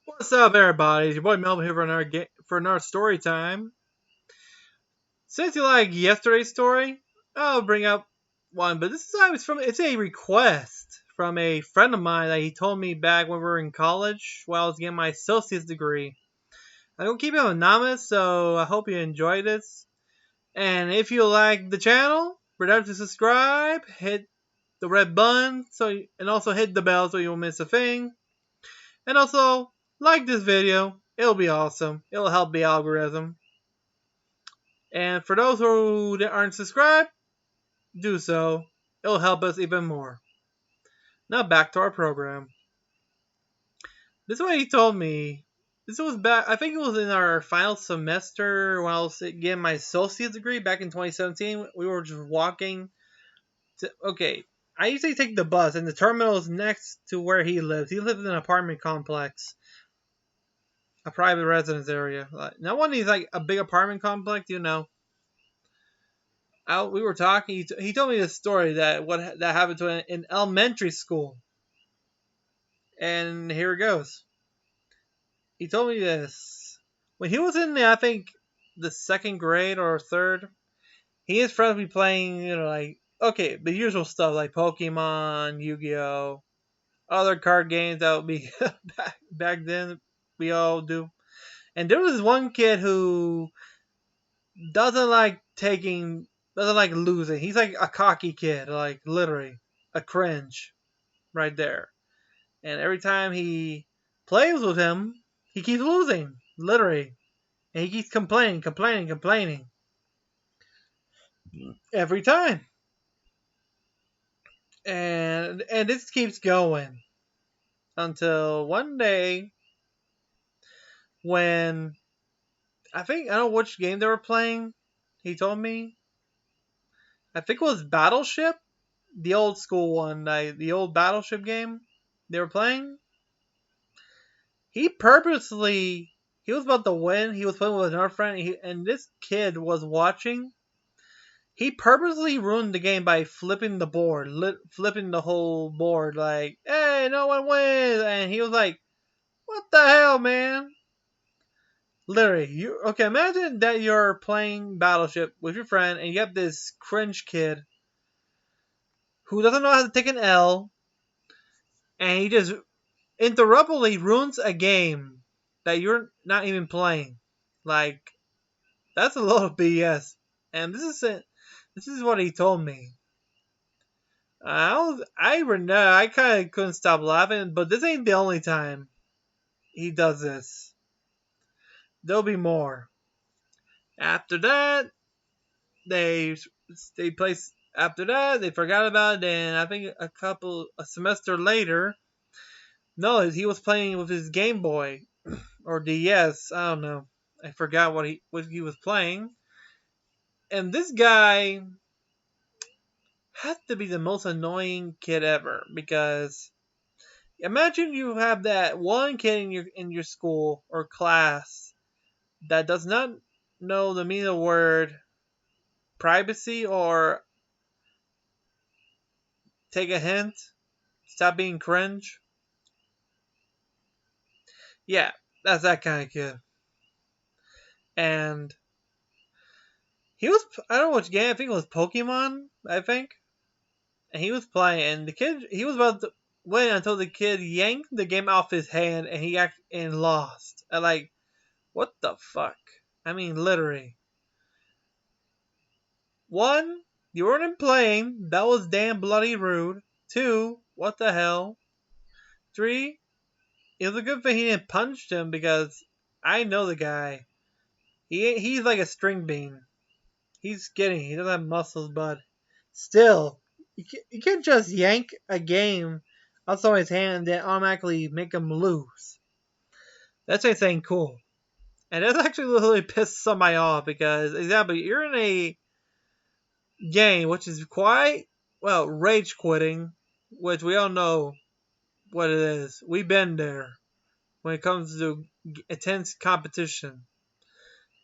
What's up, everybody? It's your boy Melvin here for another story time. Since you like yesterday's story, I'll bring up one, but this time it's a request from a friend of mine that he told me back when we were in college while I was getting my associate's degree. I'm gonna keep it anonymous, so I hope you enjoy this. And if you like the channel, remember to subscribe, hit the red button, and also hit the bell so you won't miss a thing. And also, like this video. It'll be awesome. It'll help the algorithm. And for those who aren't subscribed, do so. It'll help us even more. Now back to our program. This is what he told me. This was back, I think it was in our final semester when I was getting my associate's degree back in 2017. We were just walking okay, I usually take the bus, and the terminal is next to where he lives. He lives in an apartment complex, a private residence area. Not one of these like a big apartment complex, you know. We were talking. He told me this story that happened to him in elementary school, and here it goes. He told me this when he was in I think the second grade or third. He and his friends would be playing, like okay, the usual stuff like Pokemon, Yu-Gi-Oh, other card games that would be back then. We all do. And there was one kid who doesn't like taking, doesn't like losing. He's like a cocky kid, like literally a cringe right there. And every time he plays with him, he keeps losing, literally. And he keeps complaining every time. And this keeps going until one day when I don't know which game they were playing. He told me I think it was Battleship, the old school one, like the old Battleship game they were playing. He purposely he was about to win. He was playing with another friend, and this kid was watching. He purposely ruined the game by flipping the board, flipping the whole board. Like, hey, no one wins, and he was like, "What the hell, man?" Literally, you okay? Imagine that you're playing Battleship with your friend, and you have this cringe kid who doesn't know how to take an L, and he just interruptedly ruins a game that you're not even playing. Like, that's a lot of BS. And this is it. This is what he told me. I kind of couldn't stop laughing, but this ain't the only time he does this. There'll be more. After that, they they place. After that, they forgot about it, and I think a semester later, no, he was playing with his Game Boy or DS. I don't know. I forgot what he was playing. And this guy has to be the most annoying kid ever because imagine you have that one kid in your school or class that does not know the meaning of the word privacy or take a hint, stop being cringe. Yeah, that's that kind of kid. And he was, I don't know which game, I think it was Pokemon, I think. And he was playing, and the kid, he was about to win until the kid yanked the game off his hand and and lost. And like, what the fuck? I mean, literally. One, you weren't playing. That was damn bloody rude. Two, what the hell? Three, it was a good thing he didn't punch him because I know the guy. He's like a string bean. He's skinny. He doesn't have muscles, but still, you can't just yank a game off someone's hand and then automatically make him lose. That's what saying cool. And that's actually literally pissed somebody off because, example, you're in a game which is quite, well, rage quitting, which we all know what it is. We've been there when it comes to intense competition.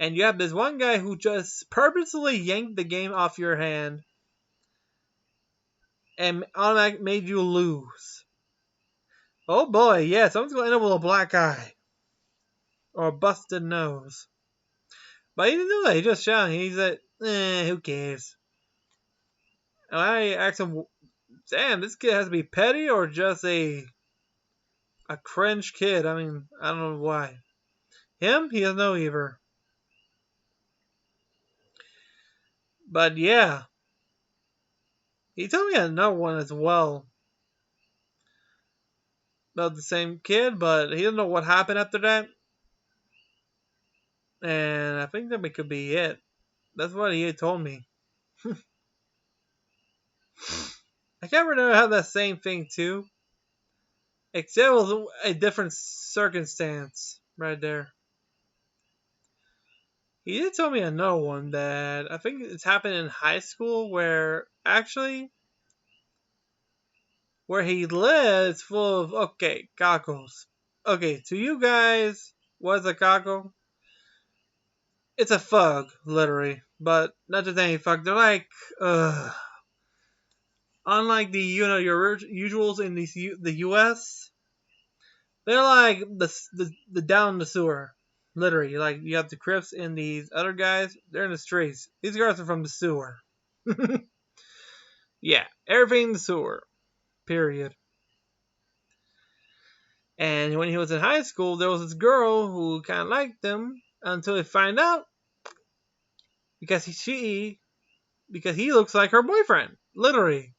And you have this one guy who just purposely yanked the game off your hand and automatically made you lose. Oh boy, yeah, someone's going to end up with a black eye. or a busted nose. But he didn't do that. He just shouted. He said, who cares? And I asked him, damn, this kid has to be petty or just a cringe kid. I mean, I don't know why. Him, he doesn't know either. But yeah, he told me another one as well about the same kid, but he doesn't know what happened after that. And I think that could be it. That's what he had told me. I can't remember how that same thing too, except it was a different circumstance right there. He did tell me another one that I think it's happened in high school where actually where he lives full of cockles. Okay, to you guys, what's a cockle? It's a fug, literally, but not just any fug. They're like, unlike the your usuals in the U.S., they're like the down the sewer. Literally, like you have the Crips and these other guys. They're in the streets. These guys are from the sewer. Yeah, everything in the sewer. Period. And when he was in high school, there was this girl who kind of liked him until he find out because because he looks like her boyfriend, literally.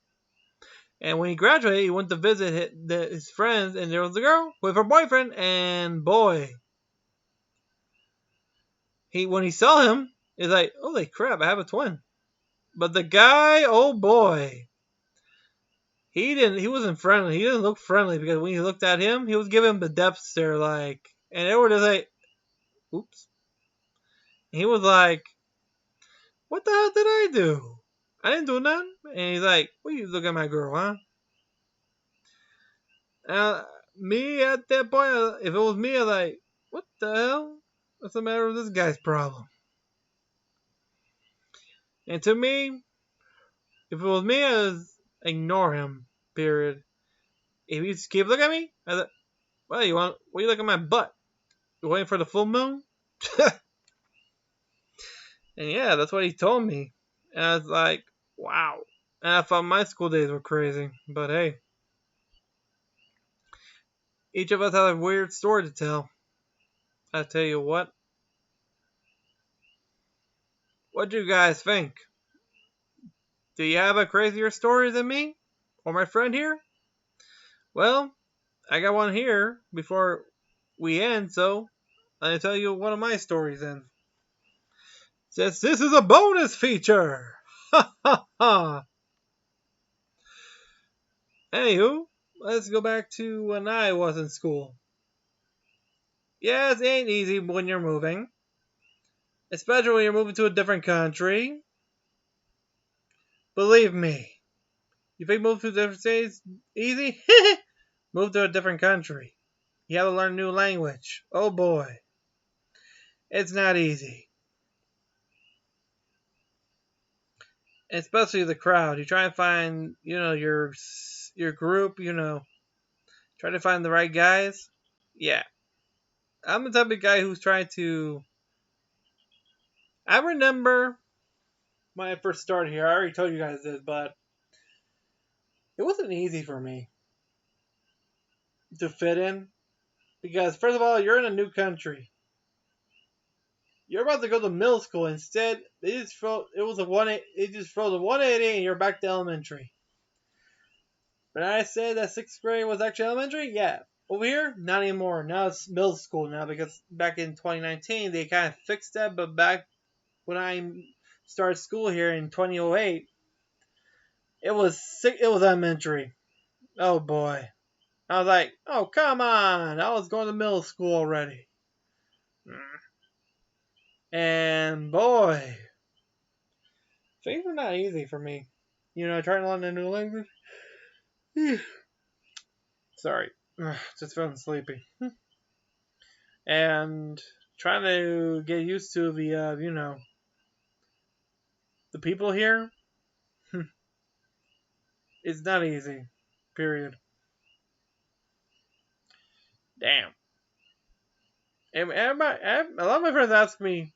And when he graduated, he went to visit his friends, and there was a girl with her boyfriend. And boy, when he saw him, he's like, "Holy crap, I have a twin." But the guy, oh boy, he wasn't friendly. He didn't look friendly because when he looked at him, he was giving him the death stare, like, and they were just like, "Oops." And he was like, "What the hell did I do? I didn't do nothing." And he's like, "What you look at my girl, huh?" Me at that point, if it was me, I'd like, "What the hell? What's the matter with this guy's problem?" And to me, if it was me, I'd ignore him. Period. If he just keep looking at me, I thought, "Well, what you looking at my butt? You waiting for the full moon?" And yeah, that's what he told me. And I was like, wow. And I thought my school days were crazy. But hey, each of us has a weird story to tell. I tell you what do you guys think? Do you have a crazier story than me? Or my friend here? Well, I got one here before we end, so I'll tell you one of my stories then. Since this is a bonus feature! Ha ha ha! Anywho, let's go back to when I was in school. Yes, it ain't easy when you're moving. Especially when you're moving to a different country. Believe me. You think moving to different states easy? Move to a different country. You have to learn a new language. Oh boy. It's not easy. Especially the crowd. You try and find, your group, try to find the right guys. Yeah. I'm the type of guy who's trying to. I remember when I first started here. I already told you guys this, but it wasn't easy for me to fit in because first of all, you're in a new country. You're about to go to middle school. Instead, they just throw it was a they just throw the 180 and you're back to elementary. But I said that sixth grade was actually elementary. Yeah, over here, not anymore. Now it's middle school now because back in 2019 they kind of fixed that. But back when I started school here in 2008, it was elementary. Oh boy, I was like, oh come on, I was going to middle school already. And boy, things were not easy for me. Trying to learn a new language. Sorry, just feeling sleepy. And trying to get used to the people here. It's not easy. Period. Damn. And a lot of my friends ask me,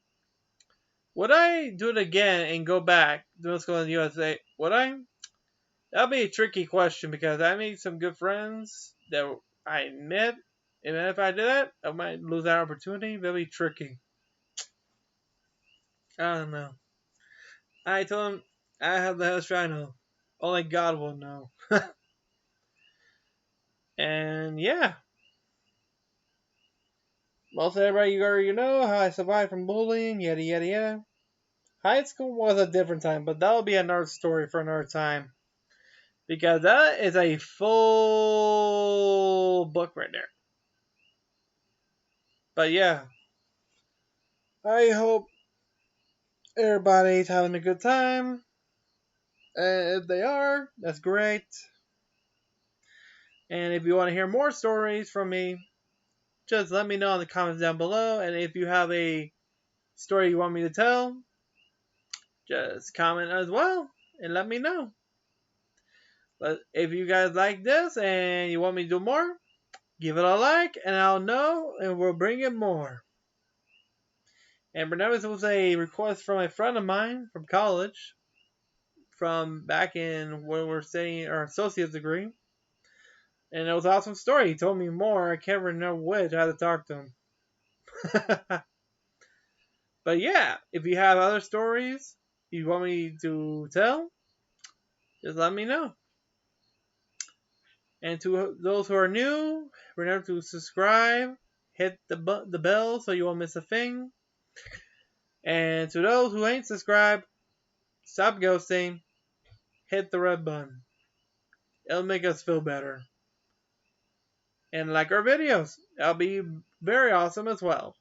would I do it again and go back to middle school in the USA? Would I? That'll be a tricky question because I made some good friends that I met. And if I did that, I might lose that opportunity. That'll be tricky. I don't know. I told him I have the hell I know. Only God will know. And yeah, most everybody you already know how I survived from bullying, yada yada yada. High school was a different time, but that'll be another story for another time. Because that is a full book right there. But yeah, I hope everybody's having a good time. If they are, that's great. And if you want to hear more stories from me, just let me know in the comments down below. And if you have a story you want me to tell, just comment as well and let me know. But if you guys like this and you want me to do more, give it a like and I'll know and we'll bring it more. And remember, this was a request from a friend of mine from college, from back in when we were studying our associate's degree. And it was an awesome story. He told me more. I can't remember which. I had to talk to him. But yeah, if you have other stories you want me to tell, just let me know. And to those who are new, remember to subscribe, hit the bell so you won't miss a thing. And to those who ain't subscribed, stop ghosting, hit the red button. It'll make us feel better. And like our videos, that'll be very awesome as well.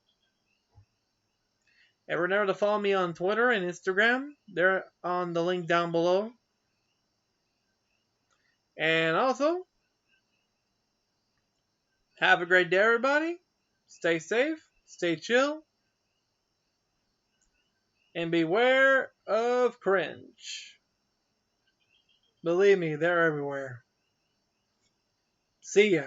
And remember to follow me on Twitter and Instagram. They're on the link down below. And also, have a great day, everybody. Stay safe, stay chill, and beware of cringe. Believe me, they're everywhere. See ya.